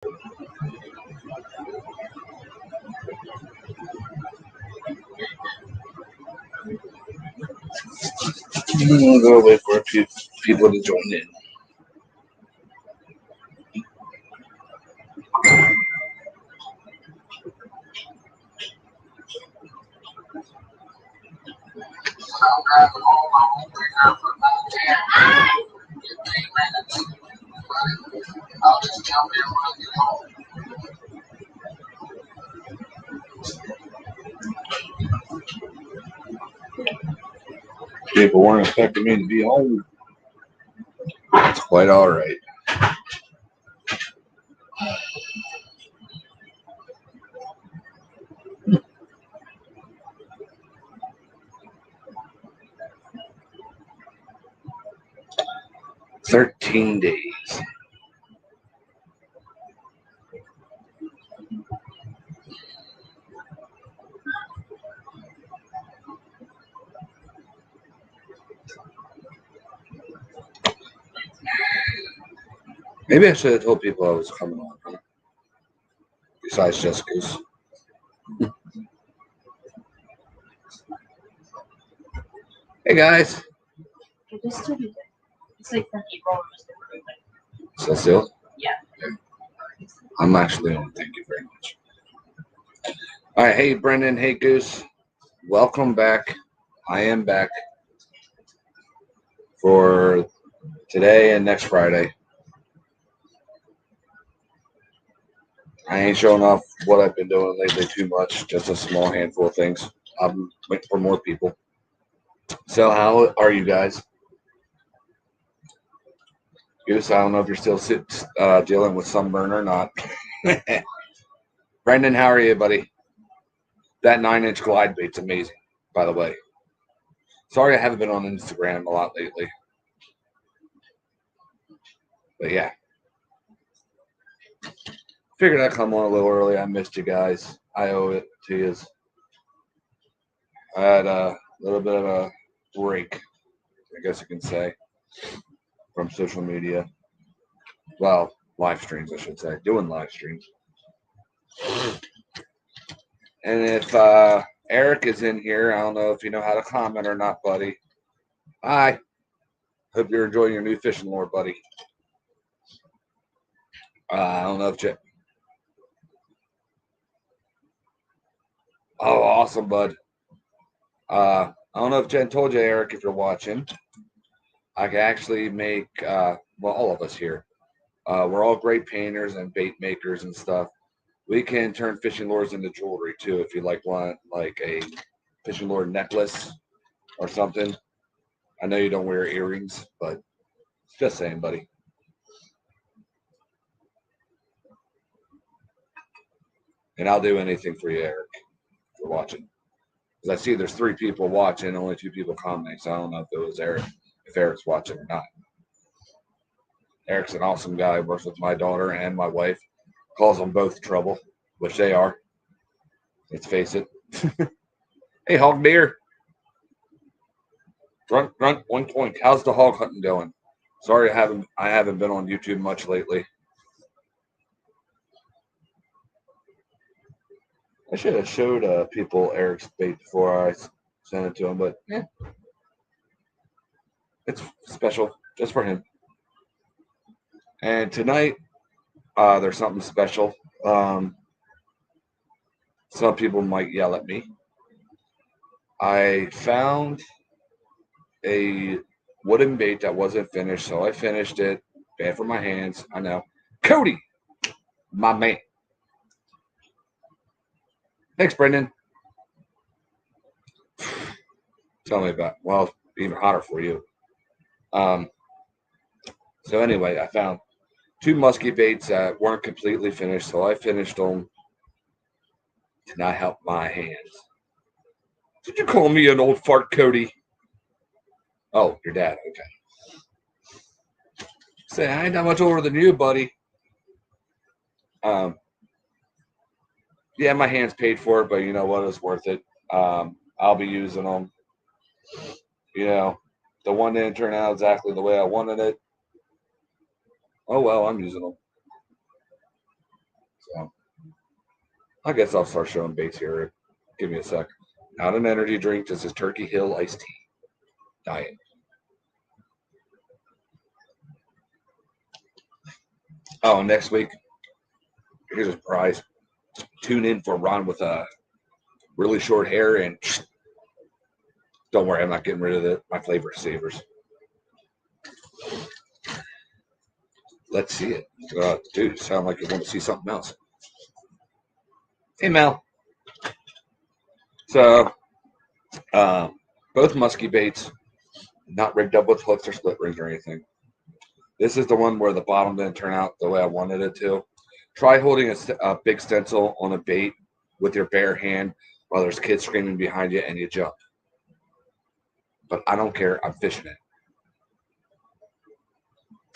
We'll go wait for a few people to join in. I'll just jump in when I get home. People weren't expecting me to be home. It's quite all right. "13 days. Maybe I should have told people I was coming on. Huh? Besides Jessica's. Hey guys. It's like from April. So still? Yeah. I'm actually on. Thank you very much. All right. Hey, Brendan. Hey, Goose. Welcome back. I am back for today and next Friday. I ain't showing off what I've been doing lately too much. Just a small handful of things. I'm waiting for more people. So how are you guys? Goose, I don't know if you're still dealing with sunburn or not. Brendan, how are you, buddy? That 9-inch glide bait's amazing, by the way. Sorry I haven't been on Instagram a lot lately. But yeah. Figured I'd come on a little early. I missed you guys. I owe it to you. I had a little bit of a break, I guess you can say, from social media. Well, live streams, I should say. Doing live streams. And if Eric is in here, I don't know if you know how to comment or not, buddy. Hi. Hope you're enjoying your new fishing lure, buddy. I don't know if Jen. Oh, awesome, bud. I don't know if Jen told you, Eric, if you're watching. I can actually make, well, all of us here. We're all great painters and bait makers and stuff. We can turn fishing lures into jewelry too, if you want like a fishing lure necklace or something. I know you don't wear earrings, but just saying, buddy. And I'll do anything for you, Eric, for watching. Because I see there's 3 people watching, only 2 people commenting, so I don't know if it was Eric, if Eric's watching or not. Eric's an awesome guy, works with my daughter and my wife, calls them both trouble, which they are. Let's face it. Hey, hog deer. Grunt, grunt, 1 point. How's the hog hunting going? Sorry, I haven't been on YouTube much lately. I should have showed people Eric's bait before I sent it to him, but yeah, it's special just for him. And tonight, there's something special. Some people might yell at me. I found a wooden bait that wasn't finished, so I finished it. Bad for my hands, I know. Cody, my man. Thanks, Brendan. Tell me about, well, even hotter for you. So anyway, I found 2 musky baits that weren't completely finished, so I finished them to not help my hands. Did you call me an old fart, Cody? Oh, your dad, okay. Say, I ain't that much older than you, buddy. Yeah, my hands paid for it, but you know what? It's worth it. I'll be using them. You know, the one didn't turn out exactly the way I wanted it. Oh, well, I'm using them. I guess I'll start showing baits here. Give me a sec. Not an energy drink. This is Turkey Hill iced tea diet. Oh, next week, here's a surprise. Tune in for Ron with really short hair, and don't worry, I'm not getting rid of my flavor savers. Let's see it. Dude, sound like you want to see something else. Hey, Mel. So, both musky baits, not rigged up with hooks or split rings or anything. This is the one where the bottom didn't turn out the way I wanted it to. Try holding a big stencil on a bait with your bare hand while there's kids screaming behind you and you jump. But I don't care. I'm fishing it.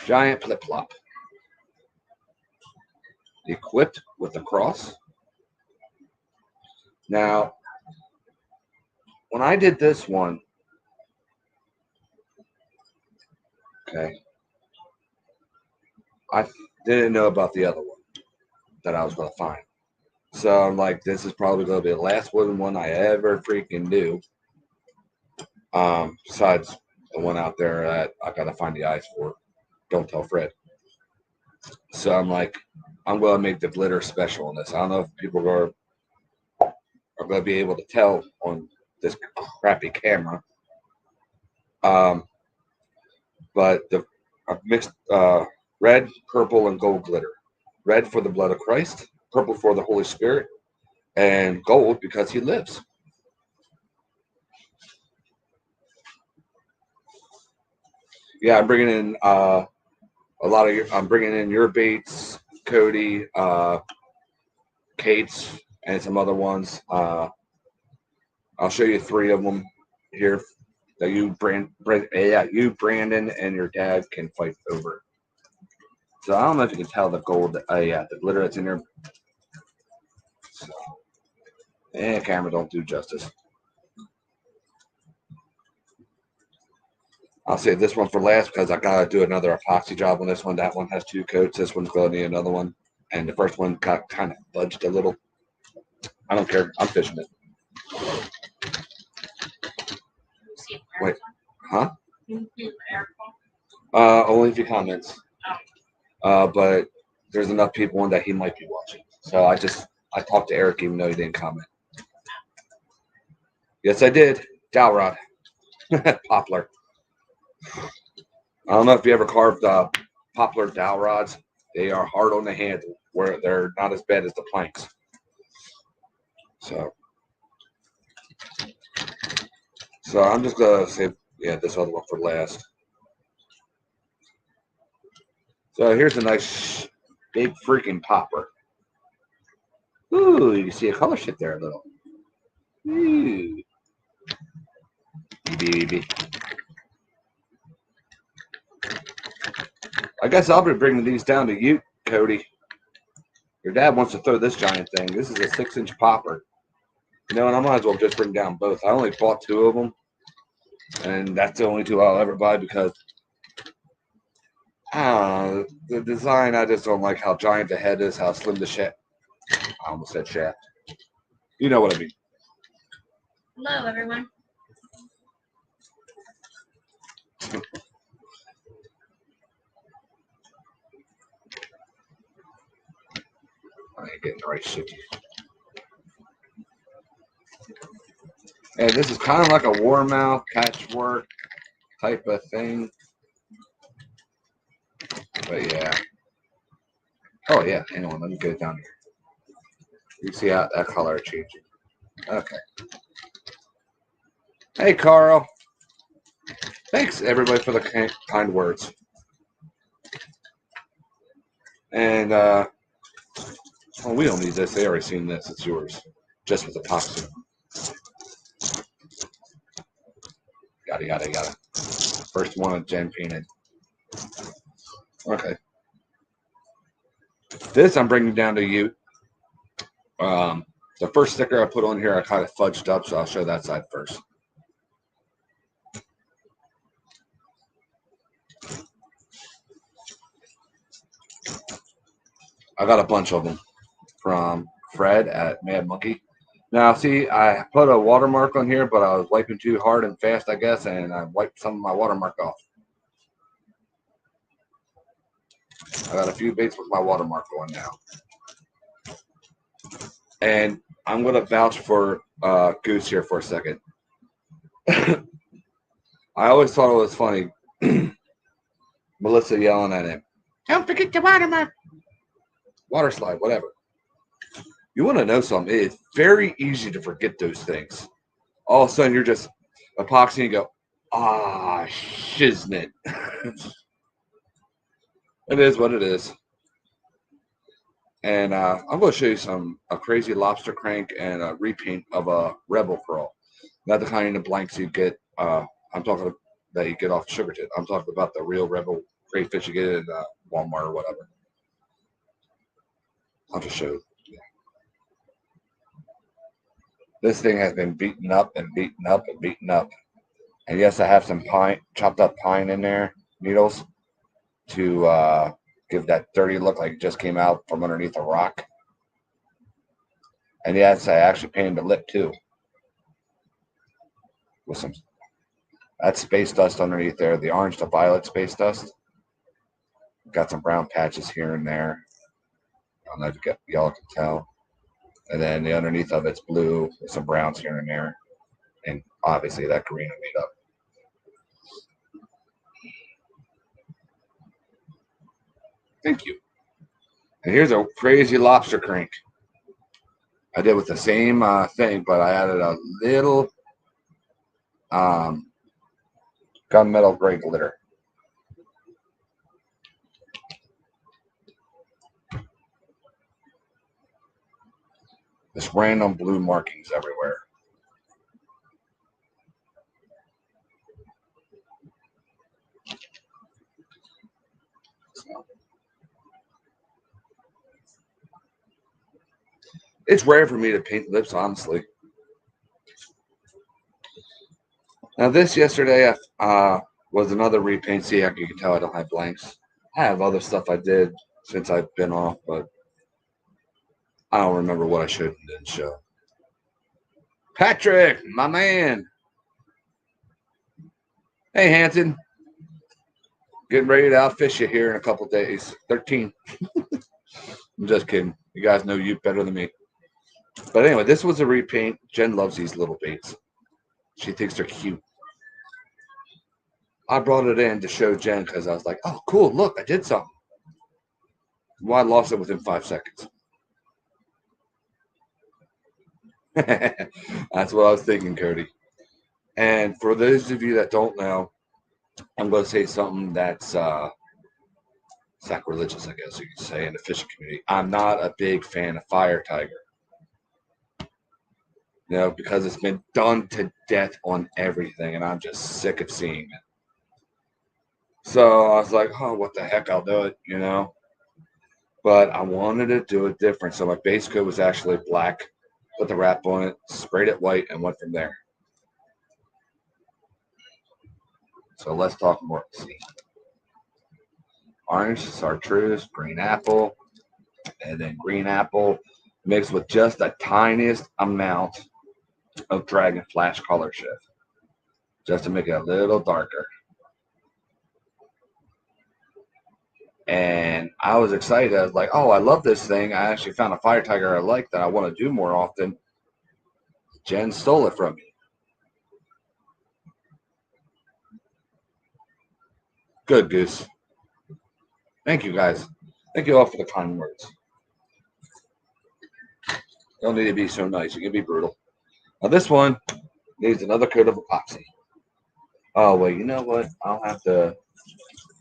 Giant flip flop. Equipped with a cross. Now, when I did this one, okay, I didn't know about the other one that I was going to find. So I'm like, this is probably going to be the last wooden one I ever freaking do. Besides the one out there that I got to find the eyes for. Don't tell Fred. So I'm like, I'm going to make the glitter special on this. I don't know if people are going to be able to tell on this crappy camera. But I've mixed red, purple, and gold glitter. Red for the blood of Christ, purple for the Holy Spirit, and gold because he lives. Yeah, I'm bringing in I'm bringing in your baits, Cody, Kate's, and some other ones. I'll show you 3 of them here that you, Brandon, and your dad can fight over. So I don't know if you can tell the gold. The glitter that's in there. So, camera don't do justice. I'll save this one for last because I gotta do another epoxy job on this one. That one has 2 coats. This one's gonna need another one, and the first one got kind of fudged a little. I don't care. I'm fishing it. Wait, huh? Only if he comments. But there's enough people on that he might be watching. So I talked to Eric even though he didn't comment. Yes, I did. Dowel rod. Poplar. I don't know if you ever carved poplar dowel rods. They are hard on the handle, where they're not as bad as the planks. So I'm just gonna save this other one for last. So here's a nice big freaking popper. Ooh, you can see a color shift there a little. Ooh. I guess I'll be bringing these down to you, Cody. Your dad wants to throw this giant thing. This is a 6-inch popper. You know, and I might as well just bring down both. I only bought 2 of them, and that's the only 2 I'll ever buy because the design. I just don't like how giant the head is, how slim the shaft. I almost said shaft. You know what I mean. Hello, everyone. I ain't getting the right shit. And this is kind of like a warmouth patchwork type of thing. But yeah. Oh yeah, hang on, let me get it down here. You see how that color changing. Okay. Hey Carl. Thanks everybody for the kind words. And we don't need this. They already seen this. It's yours. Just with epoxy. Yada. First one Jen painted. Okay. This I'm bringing down to you. The first sticker I put on here I kind of fudged up, so I'll show that side first. I got a bunch of them from Fred at Mad Monkey. Now, see, I put a watermark on here, but I was wiping too hard and fast, I guess, and I wiped some of my watermark off. I got a few baits with my watermark on now. And I'm going to vouch for Goose here for a second. I always thought it was funny. Melissa yelling at him, "Don't forget the watermark." Water slide, whatever. You want to know something? It's very easy to forget those things. All of a sudden, you're just epoxy and go, shiznit. It is what it is. And I'm going to show you a crazy lobster crank and a repaint of a Rebel Pearl. Not the kind of blanks you get. I'm talking that you get off Sugar Tip. I'm talking about the real Rebel crayfish you get at Walmart or whatever. I'll just show you. Yeah. This thing has been beaten up and beaten up and beaten up. And yes, I have some pine, chopped up pine in there, needles, to give that dirty look like it just came out from underneath a rock. And yes, I actually painted the lip too. With some, that's space dust underneath there, the orange to violet space dust. Got some brown patches here and there. I don't know if y'all can tell. And then the underneath of it's blue with some browns here and there. And obviously that green I made up. Thank you. And here's a crazy lobster crank. I did with the same thing, but I added a little gunmetal gray glitter. Just random blue markings everywhere. So, it's rare for me to paint lips, honestly. Now this yesterday was another repaint. See, you can tell I don't have blanks. I have other stuff I did since I've been off, but I don't remember what I showed and didn't show. Patrick, my man. Hey, Hanson. Getting ready to outfish you here in a couple days. 13. I'm just kidding. You guys know you better than me. But anyway, this was a repaint. Jen loves these little baits. She thinks they're cute. I brought it in to show Jen because I was like, oh, cool. Look, I did something. Well, I lost it within 5 seconds. That's what I was thinking, Cody. And for those of you that don't know, I'm going to say something that's sacrilegious, I guess you could say, in the fishing community. I'm not a big fan of Fire Tiger. You know, because it's been done to death on everything, and I'm just sick of seeing it. So I was like, oh, what the heck, I'll do it, you know. But I wanted to do it different. So my base coat was actually black, put the wrap on it, sprayed it white, and went from there. So let's talk more. See. Orange, chartreuse, green apple, and then green apple mixed with just the tiniest amount of Dragon Flash color shift, just to make it a little darker. And I was excited. I was like, oh, I love this thing. I actually found a Fire Tiger I like that I want to do more often. Jen stole it from me. Good, Goose. Thank you, guys. Thank you all for the kind words. Don't need to be so nice. You can be brutal. Now this one needs another coat of epoxy. Oh, wait, you know what? I'll have to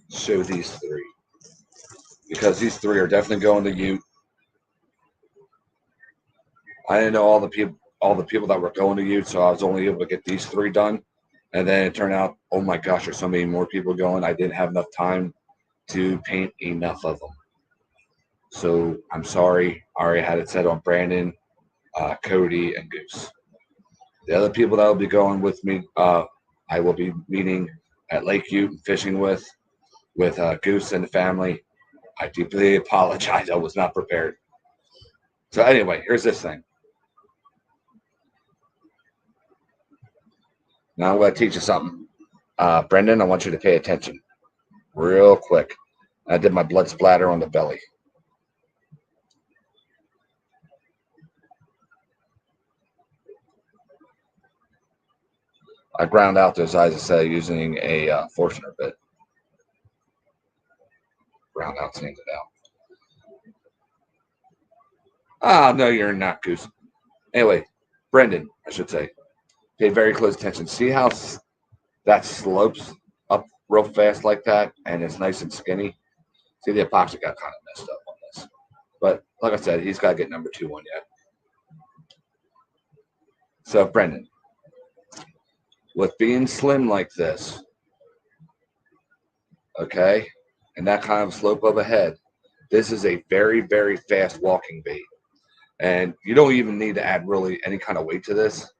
show these three. Because these three are definitely going to Ute. I didn't know all the people that were going to Ute, so I was only able to get these three done. And then it turned out, oh my gosh, there's so many more people going. I didn't have enough time to paint enough of them. So I'm sorry. I already had it set on Brandon, Cody, and Goose. The other people that will be going with me, I will be meeting at Lake Ute and fishing with Goose and the family. I deeply apologize. I was not prepared. So anyway, here's this thing. Now I'm going to teach you something. Brendan, I want you to pay attention real quick. I did my blood splatter on the belly. I ground out those eyes instead of using a Forstner bit. Ground out, sand it out. Ah, no, you're not, Goose. Anyway, Brendan, I should say, pay very close attention. See how that slopes up real fast like that, and it's nice and skinny? See, the epoxy got kind of messed up on this. But like I said, he's got to get number 2 on yet. So, Brendan, with being slim like this, okay, and that kind of slope of a head, this is a very, very fast walking bait. And you don't even need to add really any kind of weight to this,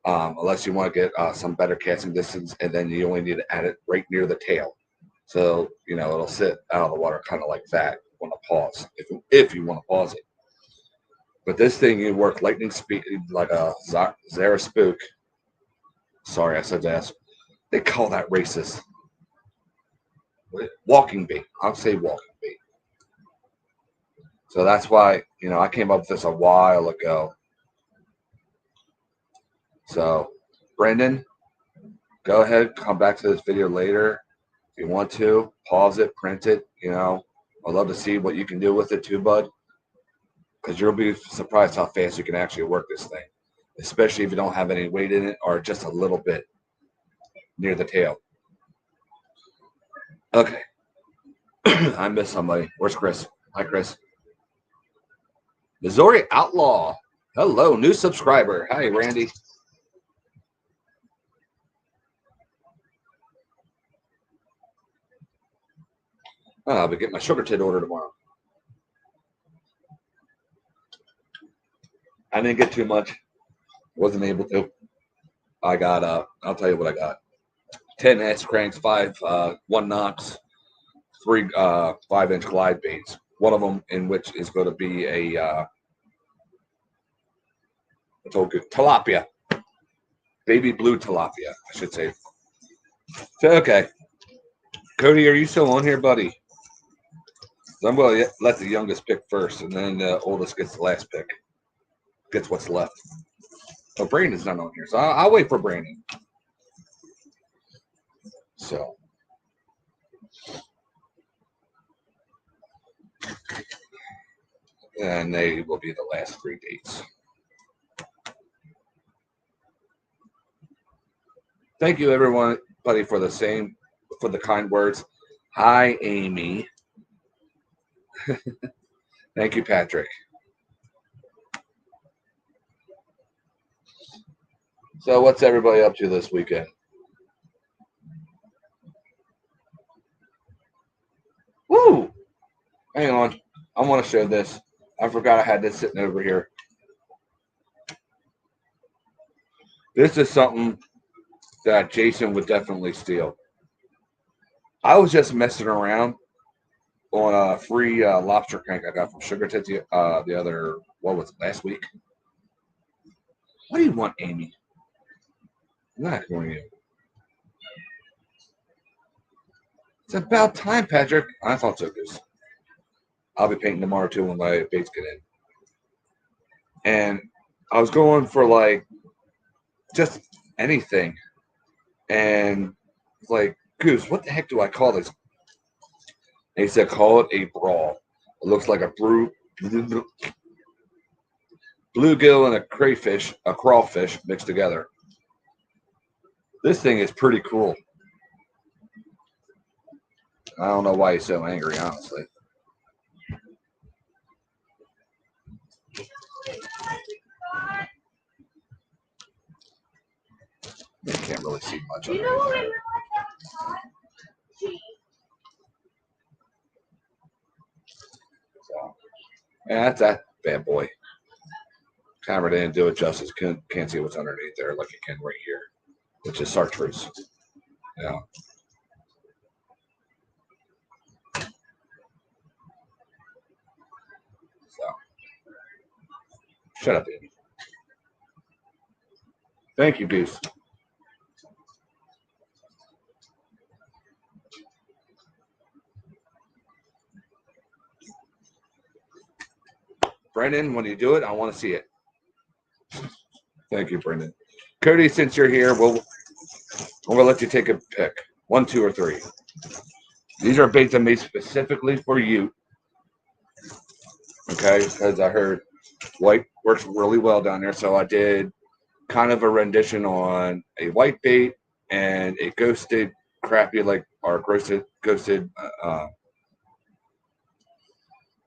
unless you want to get some better casting distance, and then you only need to add it right near the tail. So, it'll sit out of the water kind of like that. You want to pause, if you want to pause it. But this thing, you work lightning speed like a Zara Spook. Sorry, I said that. They call that racist. Walking bait. I'll say walking bait. So that's why, I came up with this a while ago. So, Brendan, go ahead, come back to this video later. If you want to, pause it, print it, I'd love to see what you can do with it too, bud. Because you'll be surprised how fast you can actually work this thing. Especially if you don't have any weight in it or just a little bit near the tail. Okay. I missed somebody. Where's Chris? Hi, Chris. Missouri Outlaw. Hello, new subscriber. Hi, Randy. I'll be getting my sugar tit order tomorrow. I didn't get too much. Wasn't able to. I got, I'll tell you what I got. 10 S cranks, 5 1 knots, 3 5-inch glide baits. One of them in which is going to be a tilapia. Baby blue tilapia, I should say. So, okay. Cody, are you still on here, buddy? So I'm going to let the youngest pick first, and then the oldest gets the last pick. Gets what's left. Oh, Brandon's not on here, so I'll wait for Brandon. So. And they will be the last 3 dates. Thank you, everybody, for the kind words. Hi, Amy. Thank you, Patrick. So, what's everybody up to this weekend? Woo! Hang on. I want to show this. I forgot I had this sitting over here. This is something that Jason would definitely steal. I was just messing around on a free lobster crank I got from Sugar Tits the other, last week? What do you want, Amy? I'm not ignoring you. It's about time, Patrick. I thought so, Goose. I'll be painting tomorrow, too, when my baits get in. And I was going for, just anything. And, Goose, what the heck do I call this? And he said, call it a brawl. It looks like a bluegill and a crawfish mixed together. This thing is pretty cool. I don't know why he's so angry, honestly. You can't really see much of it. So, yeah, that's that bad boy. Camera didn't do it justice. Can't see what's underneath there like you can right here, which is chartreuse. Yeah. So, Shut up, Amy. Thank you, Goose. Brendan, when you do it, I want to see it. Thank you, Brendan. Cody, since you're here, we'll let you take a pick. 1, 2, or 3. These are baits I made specifically for you. Okay, because I heard white works really well down there, so I did kind of a rendition on a white bait and a ghosted crappie, or ghosted ghosted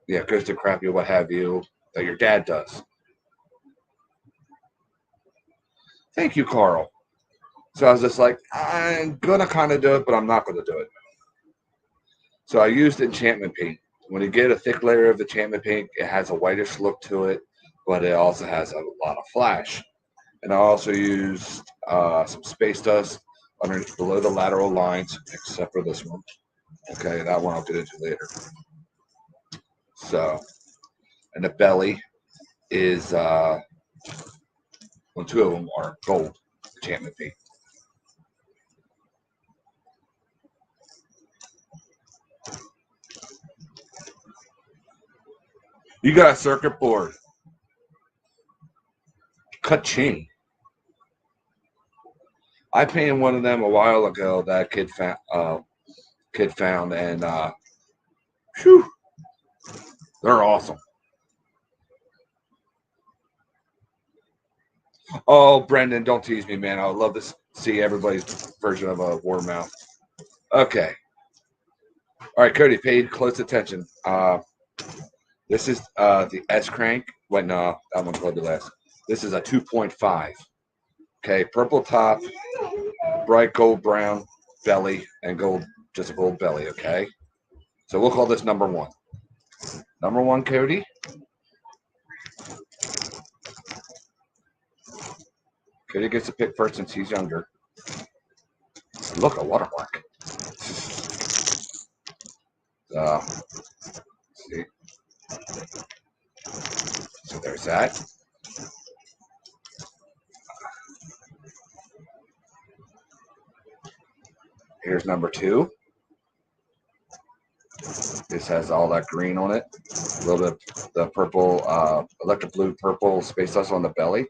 crappie, what have you, that your dad does. Thank you, Carl. So I was just like, I'm gonna kind of do it, but I'm not gonna do it. So I used enchantment paint. When you get a thick layer of enchantment paint, it has a whitish look to it, but it also has a lot of flash. And I also used some space dust underneath below the lateral lines, except for this one. Okay, that one I'll get into later. So, and the belly is, well, 2 of them are gold enchantment paint. You got a circuit board. Ka-ching. I painted one of them a while ago that kid found, and whew, they're awesome. Oh, Brendan, don't tease me, man. I would love to see everybody's version of a Warmouth. Okay. All right, Cody, pay close attention. This is the S crank. Wait, no, that one's going to be last. This is a 2.5. Okay, purple top, bright gold brown belly, and just a gold belly. Okay, so we'll call this number 1. Number 1, Cody. Cody gets to pick first since he's younger. Look, a watermark. See. So there's that. Here's number 2. This has all that green on it. A little bit of the purple, electric blue, purple space dust on the belly,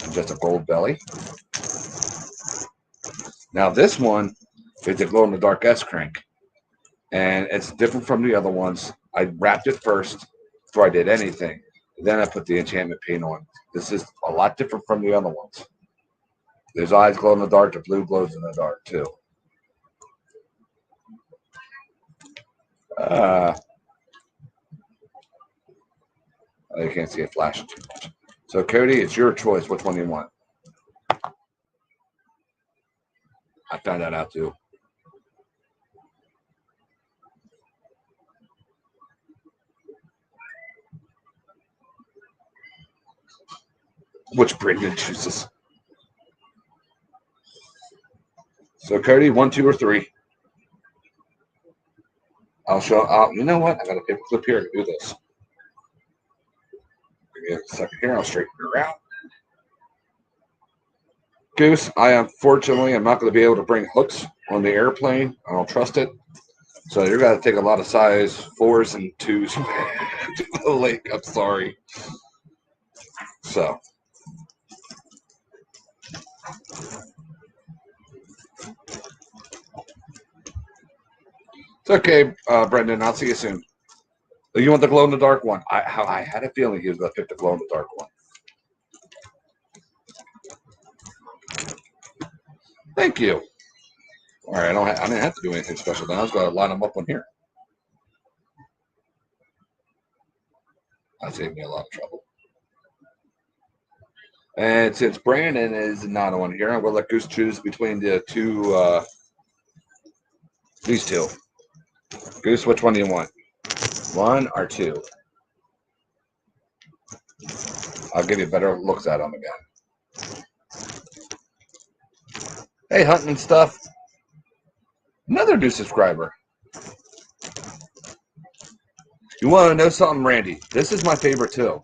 and just a gold belly. Now this one is a glow-in-the-dark S crank, and it's different from the other ones. I wrapped it first before I did anything. Then I put the enchantment paint on. This is a lot different from the other ones. There's eyes glow in the dark. The blue glows in the dark too. You can't see it flashing too much. So Cody, it's your choice. Which one do you want? I found that out too. Which Brendan chooses. So Cody, 1, 2, or 3. I'll show. You know what? I got a paper clip here to do this. Give me a second here. I'll straighten it around. Goose, I unfortunately am not going to be able to bring hooks on the airplane. I don't trust it. So you're going to take a lot of size 4s and 2s to the lake. I'm sorry. So. It's okay, Brendan. I'll see you soon. You want the glow-in-the-dark one? I had a feeling he was going to pick the glow-in-the-dark one. Thank you. All right, I didn't have to do anything special. Then I was going to line them up on here. That saved me a lot of trouble. And since Brandon is not on here, I'm going to let Goose choose between the two. These 2. Goose, which one do you want? 1 or 2? I'll give you better looks at them again. Hey, hunting and stuff. Another new subscriber. You want to know something, Randy? This is my favorite too.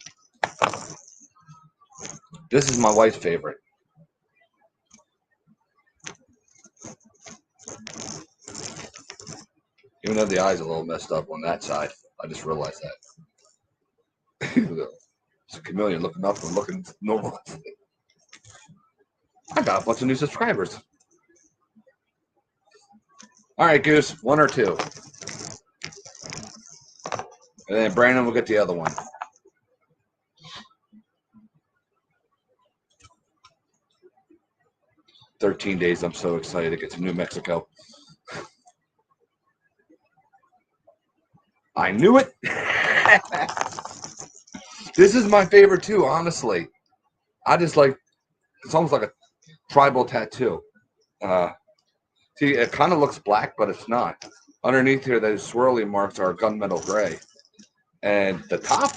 This is my wife's favorite. Even though the eye's a little messed up on that side. I just realized that. It's a chameleon looking up and looking normal. I got a bunch of new subscribers. All right, Goose, 1 or 2. And then Brandon will get the other one. "13 days. I'm so excited to get to New Mexico." I knew it. This is my favorite too, honestly. I just like, it's almost like a tribal tattoo. See, it kind of looks black, but it's not. Underneath here, those swirly marks are gunmetal gray. And the top,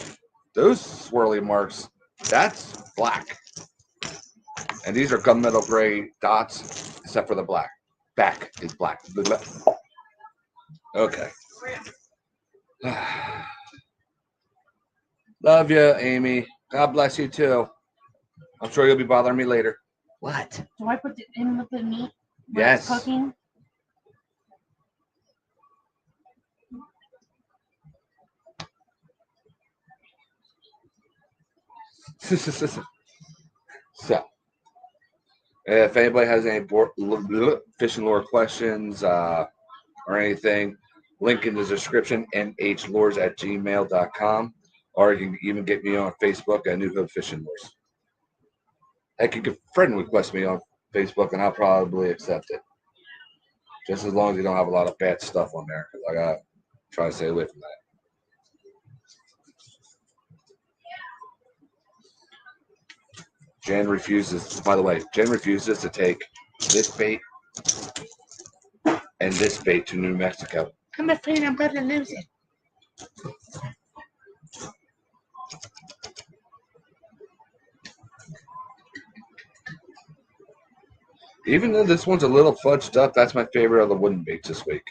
those swirly marks, that's black. And these are gunmetal gray dots, except for the black. Back is black. Okay. Love you, Amy. God bless you too. I'm sure you'll be bothering me later. What? Do I put it in with the meat? When it's Yes. cooking? So, if anybody has any fishing lure questions or anything, link in the description, nhlures@gmail.com, or you can even get me on Facebook at New Hope Fishing Lures. Heck, you can friend request me on Facebook, and I'll probably accept it. Just as long as you don't have a lot of bad stuff on there, because I gotta try to stay away from that. Jen refuses. By the way, Jen refuses to take this bait and this bait to New Mexico. I'm afraid I'm going to lose it. Even though this one's a little fudged up, that's my favorite of the wooden baits this week.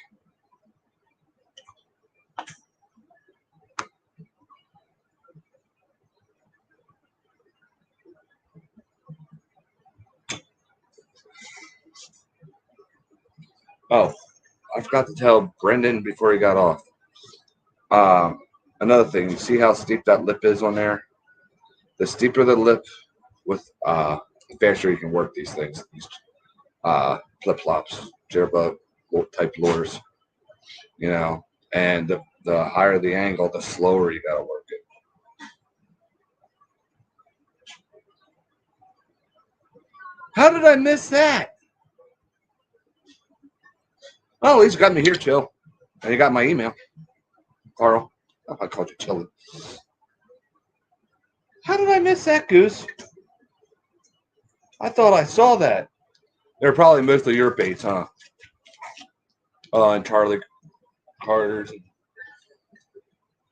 Oh, I forgot to tell Brendan before he got off. Another thing, you see how steep that lip is on there? The steeper the lip, with the faster you can work these things. These flip-flops, jitterbug type lures, you know. And the higher the angle, the slower you gotta work it. How did I miss that? Oh, at least you got me here, chill. And you got my email, Carl. Oh, I called you chilling. How did I miss that, Goose? I thought I saw that. They're probably mostly your baits, huh? And Charlie Carter's.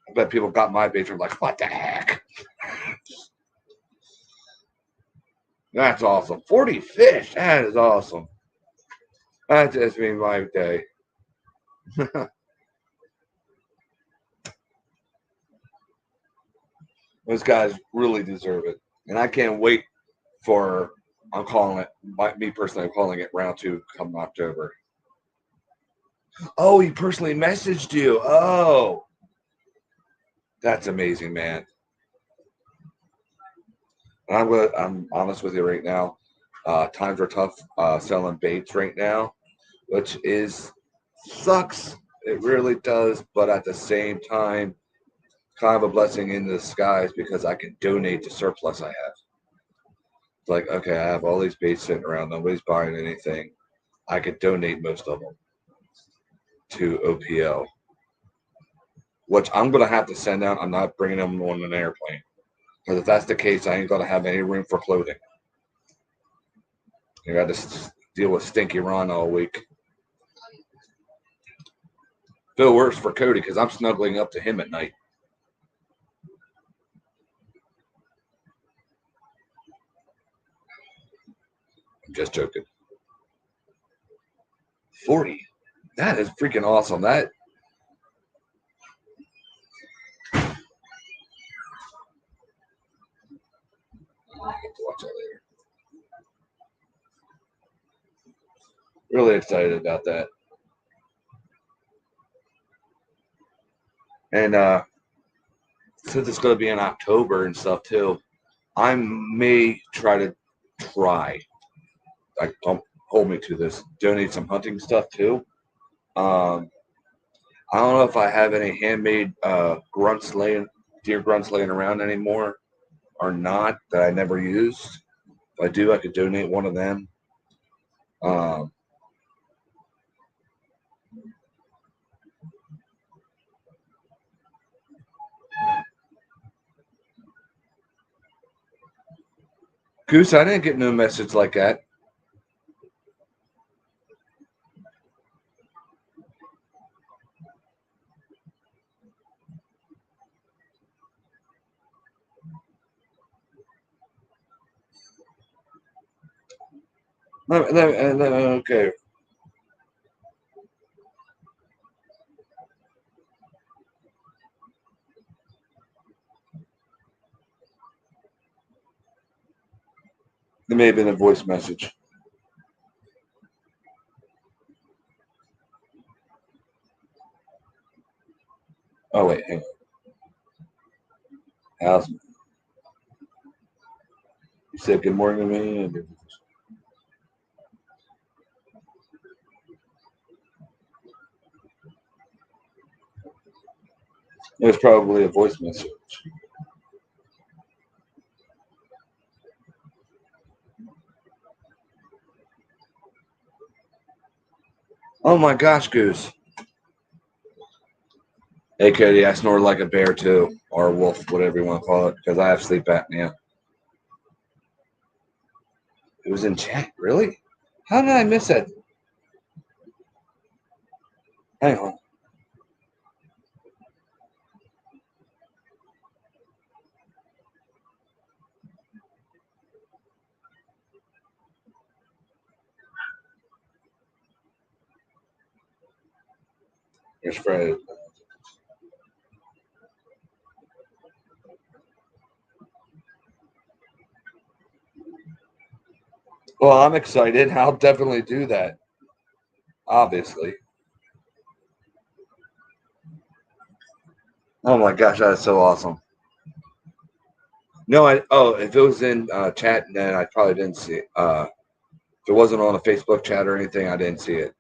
I bet people got my baits and were like, what the heck? That's awesome. 40 fish. That is awesome. That just made my day. Those guys really deserve it. And I can't wait for, I'm calling it, me personally, I'm calling it round 2 come October. Oh, he personally messaged you. Oh. That's amazing, man. I'm honest with you right now. Times are tough selling baits right now, which sucks. It really does. But at the same time, kind of a blessing in disguise because I can donate the surplus I have. It's like, okay, I have all these baits sitting around. Nobody's buying anything. I could donate most of them to OPL, which I'm going to have to send out. I'm not bringing them on an airplane. Because if that's the case, I ain't going to have any room for clothing. You got to deal with Stinky Ron all week. Feel worse for Cody because I'm snuggling up to him at night. I'm just joking. 40. That is freaking awesome. That. I'll have to watch that later. Really excited about that. And since it's going to be in October and stuff too, I may try. Like, don't hold me to this. Donate some hunting stuff too. Um, I don't know if I have any handmade deer grunts laying around anymore or not that I never used. If I do, I could donate one of them. Um, Goose, I didn't get no message like that. Okay. There may have been a voice message. Oh, wait, hang on. How's you said good morning to me? It was probably a voice message. Oh my gosh, Goose. Hey, Cody, I snore like a bear too, or a wolf, whatever you want to call it, because I have sleep apnea. It was in chat, really? How did I miss that? Hang on. Here's Fred. Well, I'm excited. I'll definitely do that. Obviously. Oh my gosh, that is so awesome. No, if it was in chat, then I probably didn't see it. If it wasn't on a Facebook chat or anything, I didn't see it.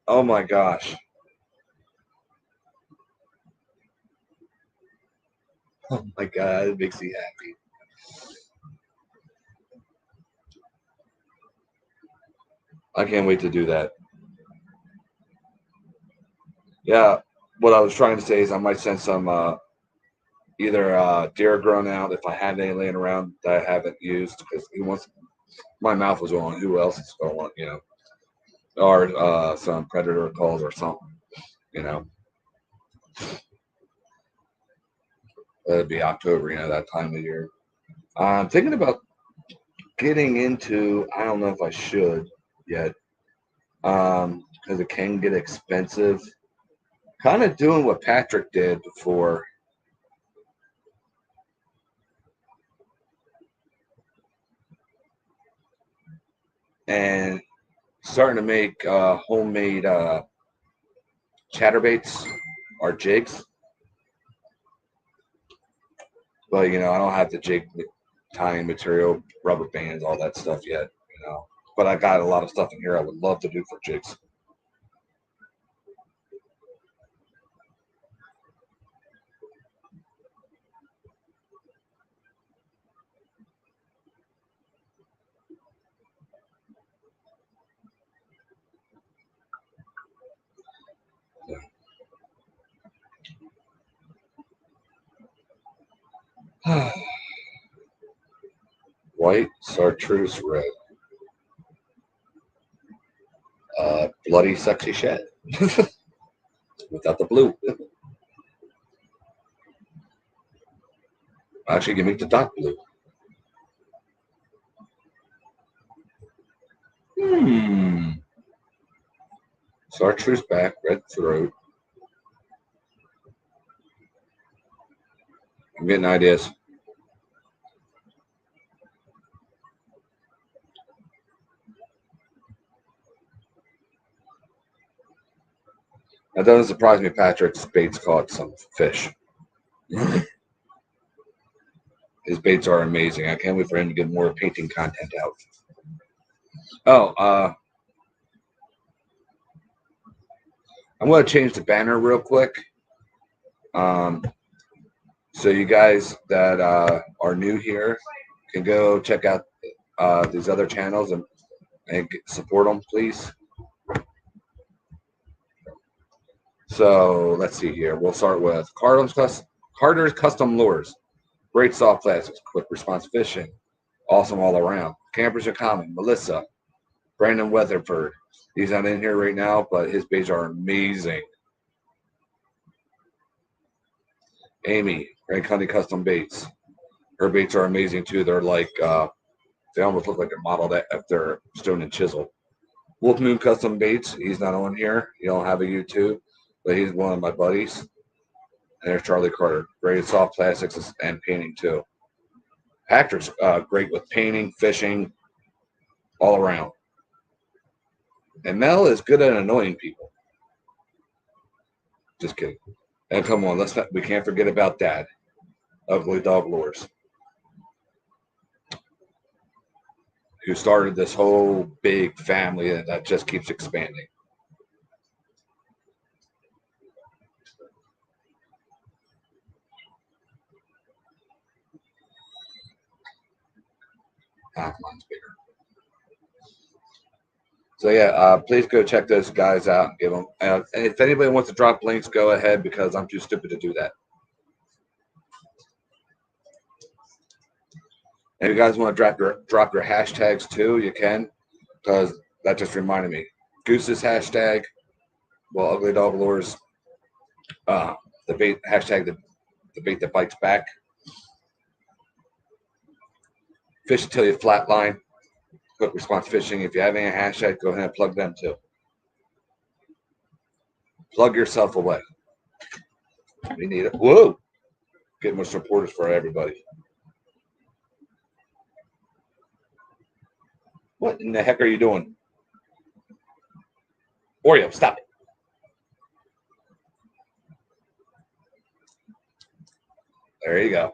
Oh my gosh. Oh my god, it makes me happy. I can't wait to do that. Yeah, what I was trying to say is I might send some either deer grown out if I have any laying around that I haven't used because he wants my mouth was on. Who else is going to want, or some predator calls or something, you know. It'd be October, that time of year. I'm thinking about getting into. I don't know if I should yet, because it can get expensive. Kind of doing what Patrick did before. And starting to make homemade chatterbaits or jigs. But I don't have the jig tying material, rubber bands, all that stuff yet. But I got a lot of stuff in here I would love to do for jigs. Yeah. White, chartreuse, red. Bloody, sexy shed. Without the blue. Actually, give me the dark blue. Chartreuse back, red throat. I'm getting ideas. That doesn't surprise me. Patrick's baits caught some fish. His baits are amazing. I can't wait for him to get more painting content out. Oh, I'm going to change the banner real quick. So you guys that are new here can go check out these other channels and support them, please. So let's see here. We'll start with Carter's Custom Lures. Great soft plastics, quick response fishing. Awesome all around. Campers are common. Melissa, Brandon Weatherford. He's not in here right now, but his baits are amazing. Amy, Grand County Custom Baits. Her baits are amazing too. They're like, they almost look like they're modeled after Stone and Chisel. Wolf Moon Custom Baits. He's not on here. He don't have a YouTube, but he's one of my buddies. And there's Charlie Carter. Great at soft plastics and painting too. Patrick's great with painting, fishing, all around. And Mel is good at annoying people. Just kidding. And come on, we can't forget about Dad. Ugly Dog Lures. Who started this whole big family that just keeps expanding. Mine's bigger. So yeah, please go check those guys out and give them. And if anybody wants to drop links, go ahead because I'm too stupid to do that. And if you guys want to drop your hashtags too, you can, because that just reminded me. Goose's hashtag, well, Ugly Dog Lures, the bait hashtag, the bait that bites back. Fish until you flatline. Quick response fishing. If you have any hashtag, go ahead and plug them too. Plug yourself away. We need it. Whoa! Get more supporters for everybody. What in the heck are you doing? Oreo, stop it. There you go.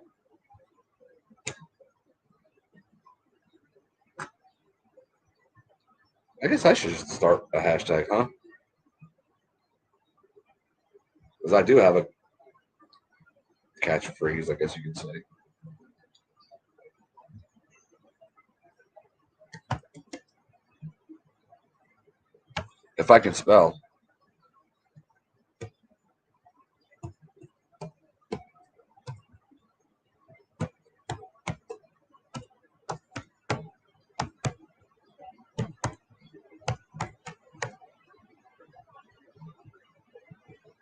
I guess I should just start a hashtag, huh? Because I do have a catchphrase, I guess you could say. If I can spell.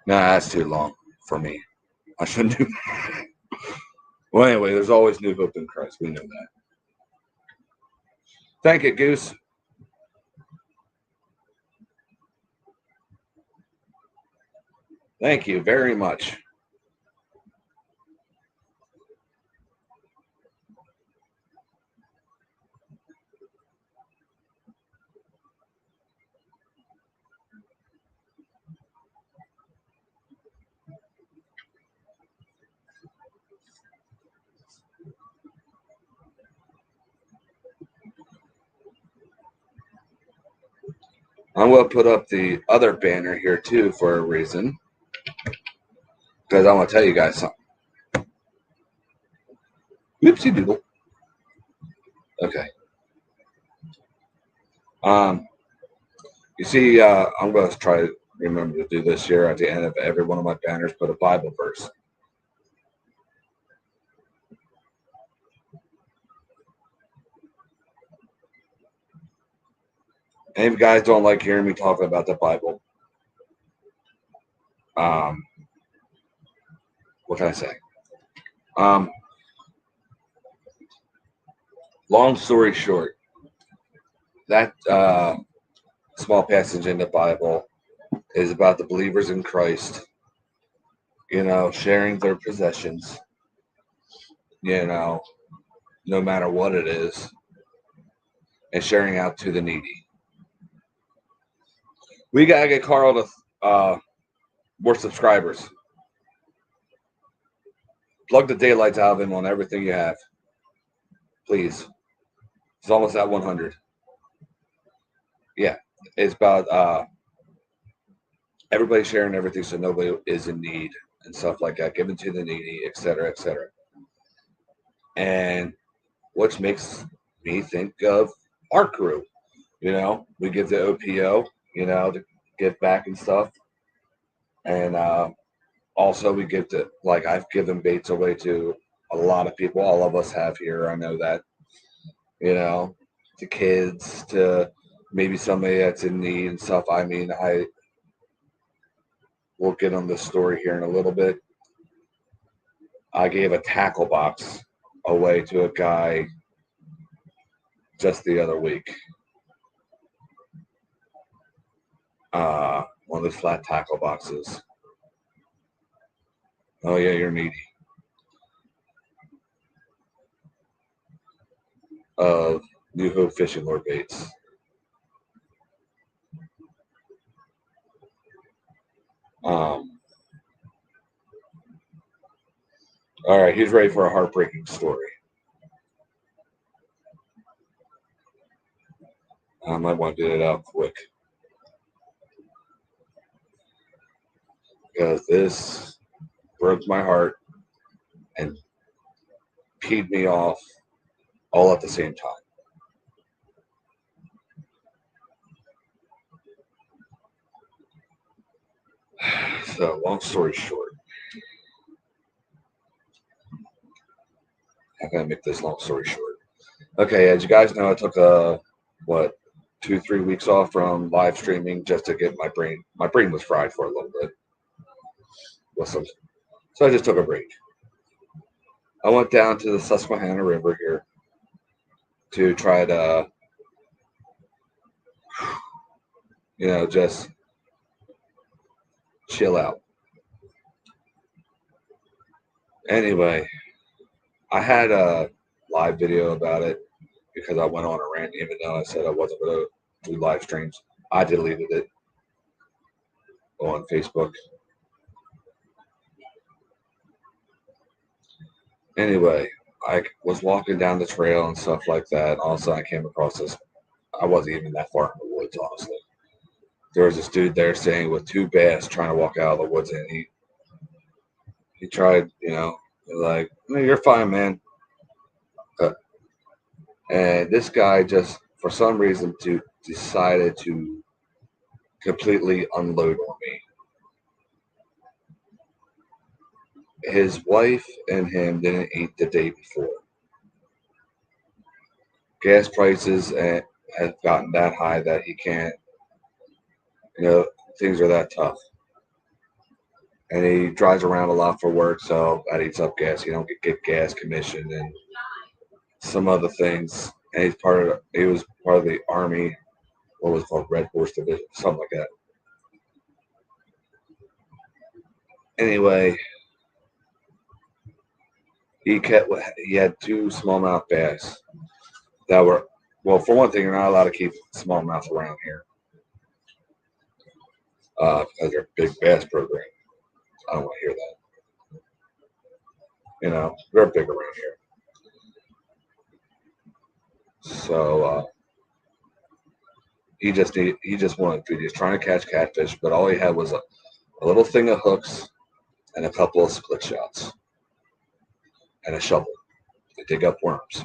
Nah, that's too long for me. I shouldn't do that. Well, anyway, there's always new hope in Christ. We know that. Thank you, Goose. Thank you very much. I'm going to put up the other banner here too for a reason. Because I want to tell you guys something. Whoopsie doodle. Okay. You see, I'm going to try to remember to do this here at the end of every one of my banners, put a Bible verse. And if you guys don't like hearing me talking about the Bible, what can I say? Long story short, that small passage in the Bible is about the believers in Christ, sharing their possessions, no matter what it is, and sharing out to the needy. We got to get Carl to more subscribers. Plug the daylights out of him on everything you have. Please. It's almost at 100. Yeah. It's about everybody sharing everything so nobody is in need and stuff like that. Giving to the needy, etc., etc. And which makes me think of our crew. You know, we give the OPO, you know, to give back and stuff. And also we give to, like, I've given baits away to a lot of people. All of us have here. I know that, you know, to kids, to maybe somebody that's in need and stuff. I mean, I will get on this story here in a little bit. I gave a tackle box away to a guy just the other week. One of those flat tackle boxes. Oh yeah, you're needy. Of New Hope Fishing Lure baits. All right, he's ready for a heartbreaking story. I might want to get it out quick. Because this broke my heart and peed me off all at the same time. So, long story short, I'm going to make this long story short. Okay, as you guys know, I took 2-3 weeks off from live streaming just to get my brain. My brain was fried for a little bit. So I just took a break. I went down to the Susquehanna River here to try to, you know, just chill out. Anyway, I had a live video about it because I went on a rant, even though I said I wasn't going to do live streams. I deleted it on Facebook. Anyway, I was walking down the trail and stuff like that. And all of a sudden, I came across this. I wasn't even that far in the woods, honestly. There was this dude there standing with 2 bass trying to walk out of the woods, and he tried, you know, like, no, you're fine, man. And this guy just, for some reason, decided to completely unload on me. His wife and him didn't eat the day before. Gas prices have gotten that high that he can't, you know, things are that tough. And he drives around a lot for work, so that eats up gas. You don't get gas commission and some other things. And he was part of the Army, what was it called, Red Horse Division, something like that. Anyway, he had 2 smallmouth bass that were, well, for one thing, you're not allowed to keep smallmouth around here because they're a big bass program. I don't want to hear that. You know, they're big around here. So he just wanted food. He was trying to catch catfish, but all he had was a little thing of hooks and a couple of split shots and a shovel to dig up worms.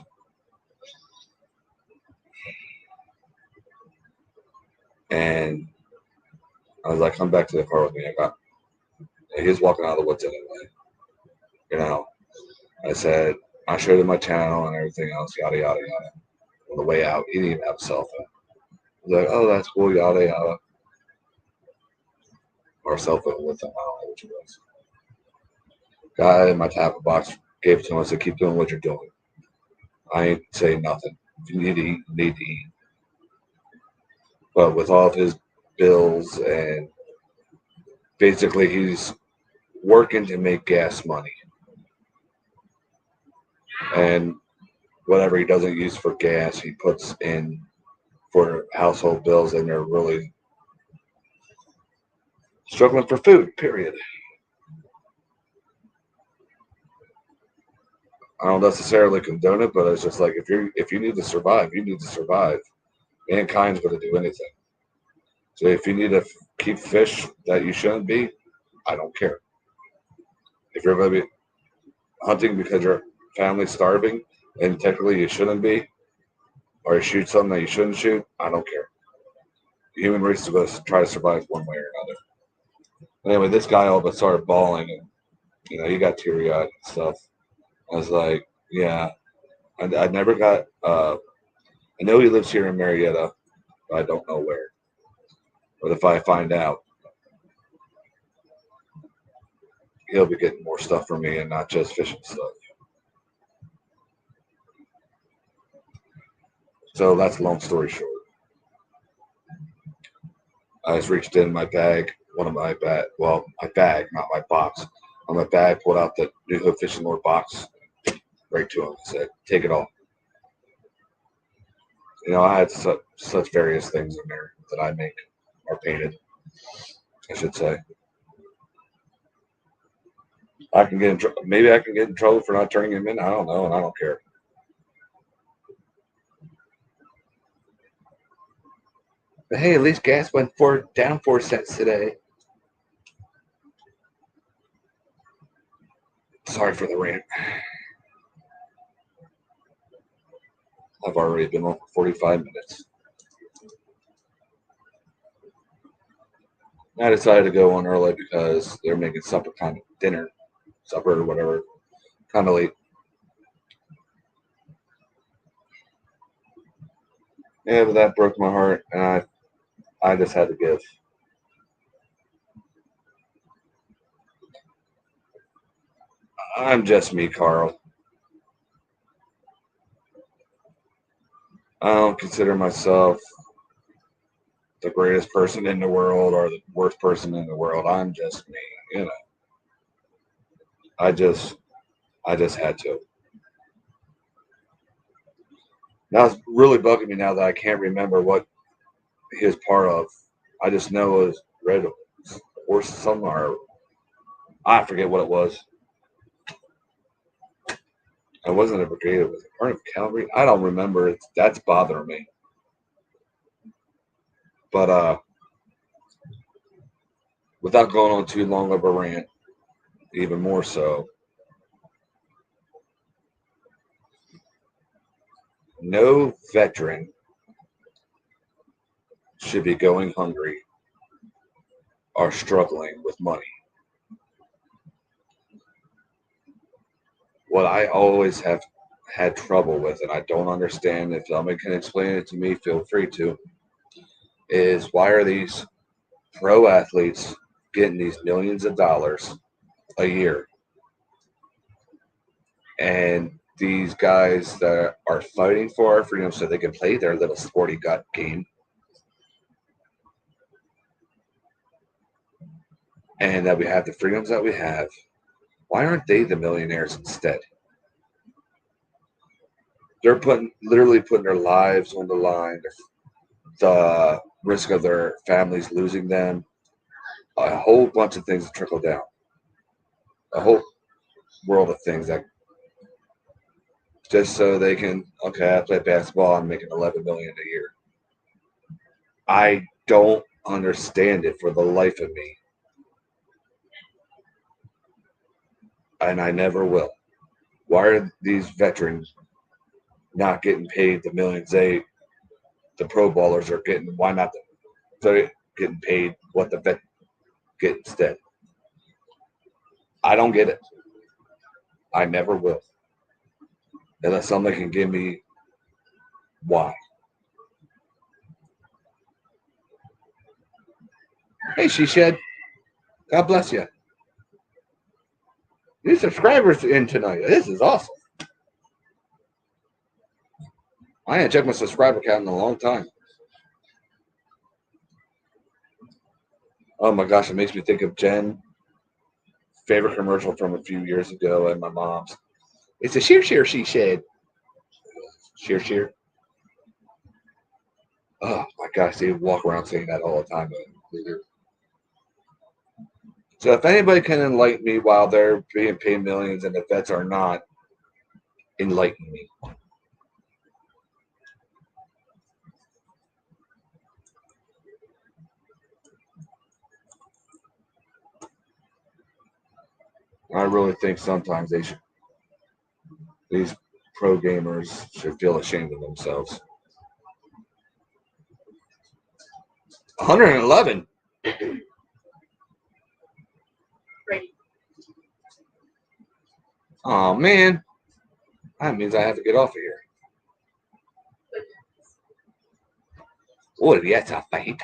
And I was like, come back to the car with me. He was walking out of the woods anyway. You know, I said, I showed him my channel and everything else, yada, yada, yada. On the way out, he didn't even have a cell phone. I was like, oh, that's cool, yada, yada. Or a cell phone with him, I don't know which it was. Guy in my tackle box gave it to him. I said, keep doing what you're doing. I ain't saying nothing. If you need to eat, you need to eat. But with all of his bills and basically he's working to make gas money. And whatever he doesn't use for gas, he puts in for household bills, and they're really Struggling for food, period. I don't necessarily condone it, but it's just like if you need to survive, you need to survive. Mankind's going to do anything. So if you need to keep fish that you shouldn't be, I don't care. If you're going to be hunting because your family's starving and technically you shouldn't be, or you shoot something that you shouldn't shoot, I don't care. The human race is going to try to survive one way or another. Anyway, this guy all of a sudden started bawling, and he got teary eyed and stuff. I was like, yeah, I never got. I know he lives here in Marietta, but I don't know where. But if I find out, he'll be getting more stuff from me and not just fishing stuff. So that's long story short. I just reached in my bag, my bag, not my box. On my bag, pulled out the New Hope Fishing Lure box, right to him, and said, "Take it all." I had such various things in there that I make or painted, I should say. I can get in maybe I can get in trouble for not turning him in. I don't know, and I don't care. But hey, at least gas went down 4 cents today. Sorry for the rant. I've already been on for 45 minutes. I decided to go on early because they're making supper or whatever, kind of late. Yeah, but that broke my heart, and I just had to give. I'm just me, Carl. I don't consider myself the greatest person in the world or the worst person in the world. I'm just me. I just had to. Now it's really bugging me now that I can't remember what he was part of. I just know it was Red Horse somewhere. I forget what it was. It wasn't a brigade. It was a part of cavalry. I don't remember. That's bothering me. But without going on too long of a rant, even more so, no veteran should be going hungry or struggling with money. What I always have had trouble with, and I don't understand, if somebody can explain it to me, feel free to, is why are these pro athletes getting these millions of dollars a year? And these guys that are fighting for our freedom so they can play their little sporty gut game, and that we have the freedoms that we have, why aren't they the millionaires instead? They're literally putting their lives on the line, the risk of their families losing them, a whole bunch of things that trickle down, a whole world of things that just so they can, okay, I play basketball, I'm making 11 million a year. I don't understand it for the life of me, and I never will. Why are these veterans not getting paid the millions the pro ballers are getting? Why not they're getting paid what the vet get instead? I don't get it. I never will. Unless somebody can give me why. Hey, she said, God bless you. New subscribers in tonight. This is awesome. I ain't checked my subscriber count in a long time. Oh my gosh, it makes me think of Jen's favorite commercial from a few years ago and my mom's. It's a sheer, she said. Sheer. Oh my gosh, they walk around saying that all the time. So if anybody can enlighten me while they're being paid millions and the vets are not, enlighten me. I really think sometimes these pro gamers should feel ashamed of themselves. 111. Ready. Oh man, that means I have to get off of here. Oh, yes, I fight.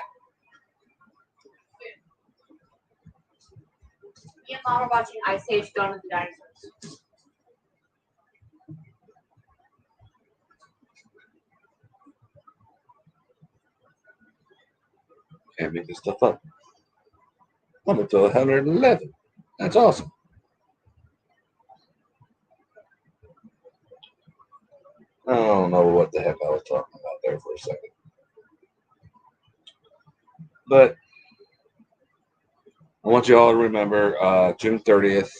Me and Mom are watching Ice Age: Dawn of the Dinosaurs. Can't make this stuff up. I'm up to 111. That's awesome. I don't know what the heck I was talking about there for a second. But I want you all to remember June 30th.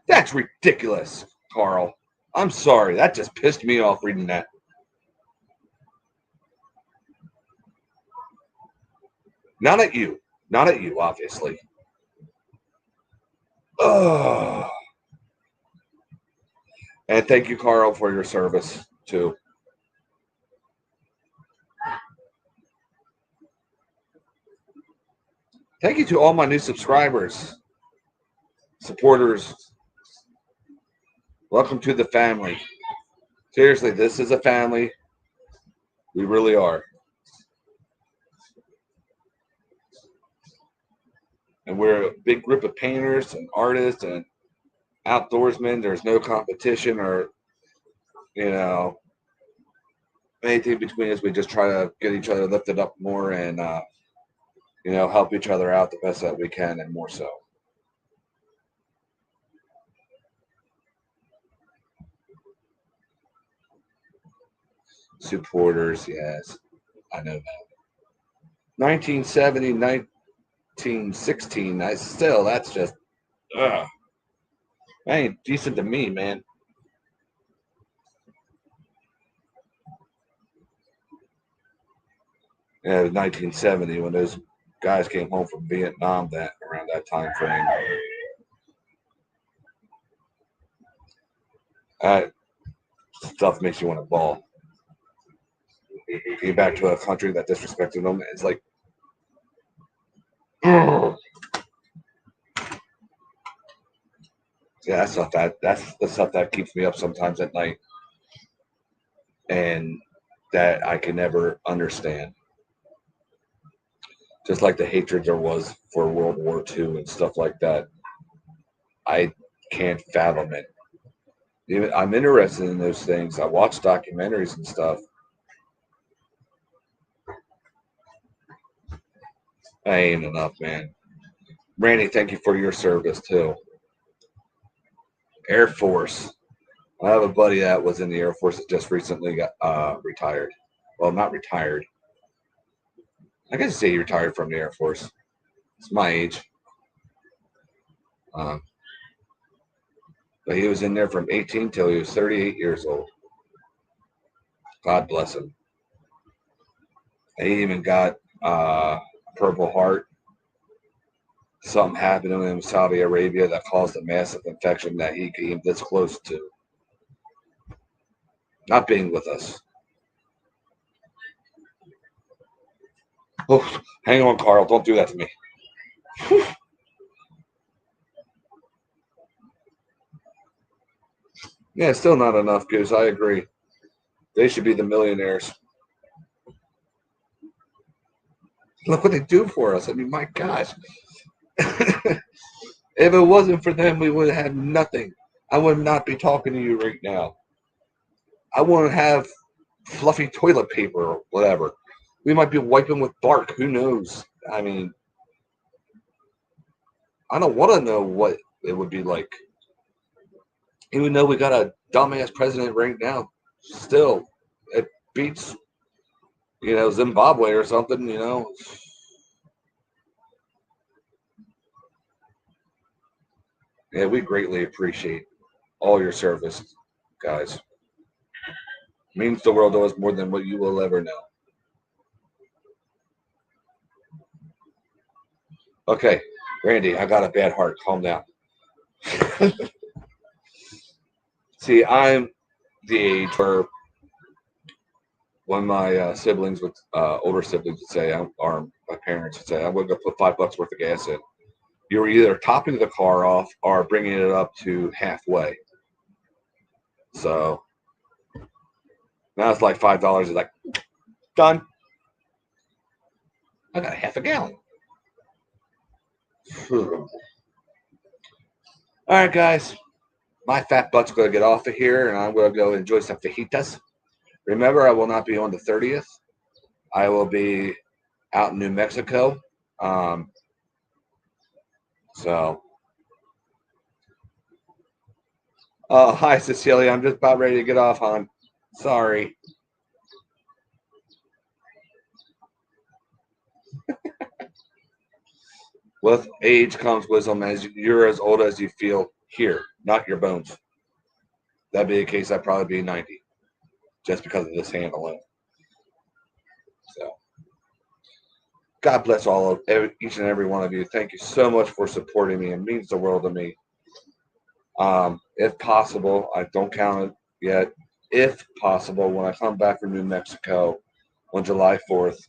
That's ridiculous, Carl. I'm sorry. That just pissed me off reading that. Not at you. Not at you, obviously. Oh. And thank you, Carl, for your service, too. Thank you to all my new subscribers, supporters. Welcome to the family. Seriously, this is a family. We really are. And we're a big group of painters and artists and outdoorsmen. There's no competition or, anything between us. We just try to get each other lifted up more and, help each other out the best that we can and more so. Supporters, yes. I know that. 1970, 1916, that's just, ugh. That ain't decent to me, man. Yeah, it was 1970 when those guys came home from Vietnam around that time frame. That stuff makes you want to bawl. Came back to a country that disrespected them. It's like, ugh. Yeah, that's the stuff that keeps me up sometimes at night, and that I can never understand. Just like the hatred there was for World War II and stuff like that, I can't fathom it. Even I'm interested in those things. I watch documentaries and stuff. I ain't enough, man. Randy, thank you for your service too. Air Force. I have a buddy that was in the Air Force that just recently got retired. Well, not retired. I guess say he retired from the Air Force. It's my age. But he was in there from 18 till he was 38 years old. God bless him. He even got Purple Heart. Something happened to him in Saudi Arabia that caused a massive infection that he came this close to not being with us. Oh, hang on, Carl. Don't do that to me. Yeah, still not enough, Goose. I agree. They should be the millionaires. Look what they do for us. I mean, my gosh. If it wasn't for them, we would have had nothing. I would not be talking to you right now. I wouldn't have fluffy toilet paper or whatever. We might be wiping with bark. Who knows? I mean, I don't want to know what it would be like. Even though we got a dumbass president right now, still, it beats, Zimbabwe or something, Yeah, we greatly appreciate all your service, guys. Means the world to us more than what you will ever know. Okay, Randy, I got a bad heart. Calm down. See, I'm the age where when my siblings would, older siblings would say, or my parents would say, I'm going to go put $5 worth of gas in. You were either topping the car off or bringing it up to halfway. So now it's like $5. It's like, done. I got a half a gallon. All right, guys. My fat butt's going to get off of here, and I'm going to go enjoy some fajitas. Remember, I will not be on the 30th. I will be out in New Mexico. So, oh, hi, Cecilia. I'm just about ready to get off, hon. Sorry. With age comes wisdom, as you're as old as you feel here, not your bones. That'd be the case, I'd probably be 90, just because of this hand alone. So, God bless each and every one of you. Thank you so much for supporting me. It means the world to me. If possible, I don't count it yet. If possible, when I come back from New Mexico on July 4th,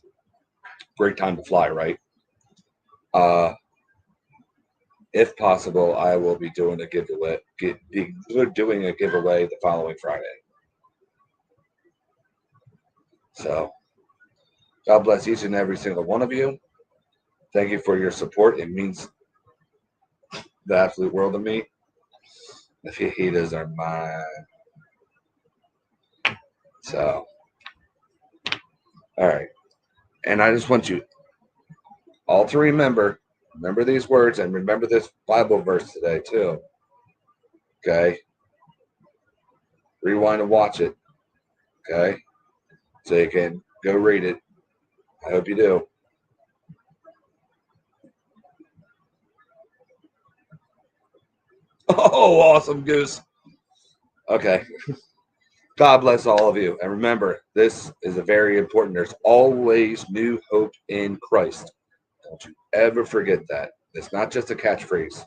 great time to fly, right? If possible, I will be doing a giveaway. Doing a giveaway the following Friday. So, God bless each and every single one of you. Thank you for your support. It means the absolute world to me. The fajitas are mine. So, all right. And I just want you all to remember these words and remember this Bible verse today too. Okay? Rewind and watch it. Okay? So you can go read it. I hope you do. Oh, awesome, Goose. Okay. God bless all of you. And remember, this is a very important. There's always new hope in Christ. Don't you ever forget that. It's not just a catchphrase.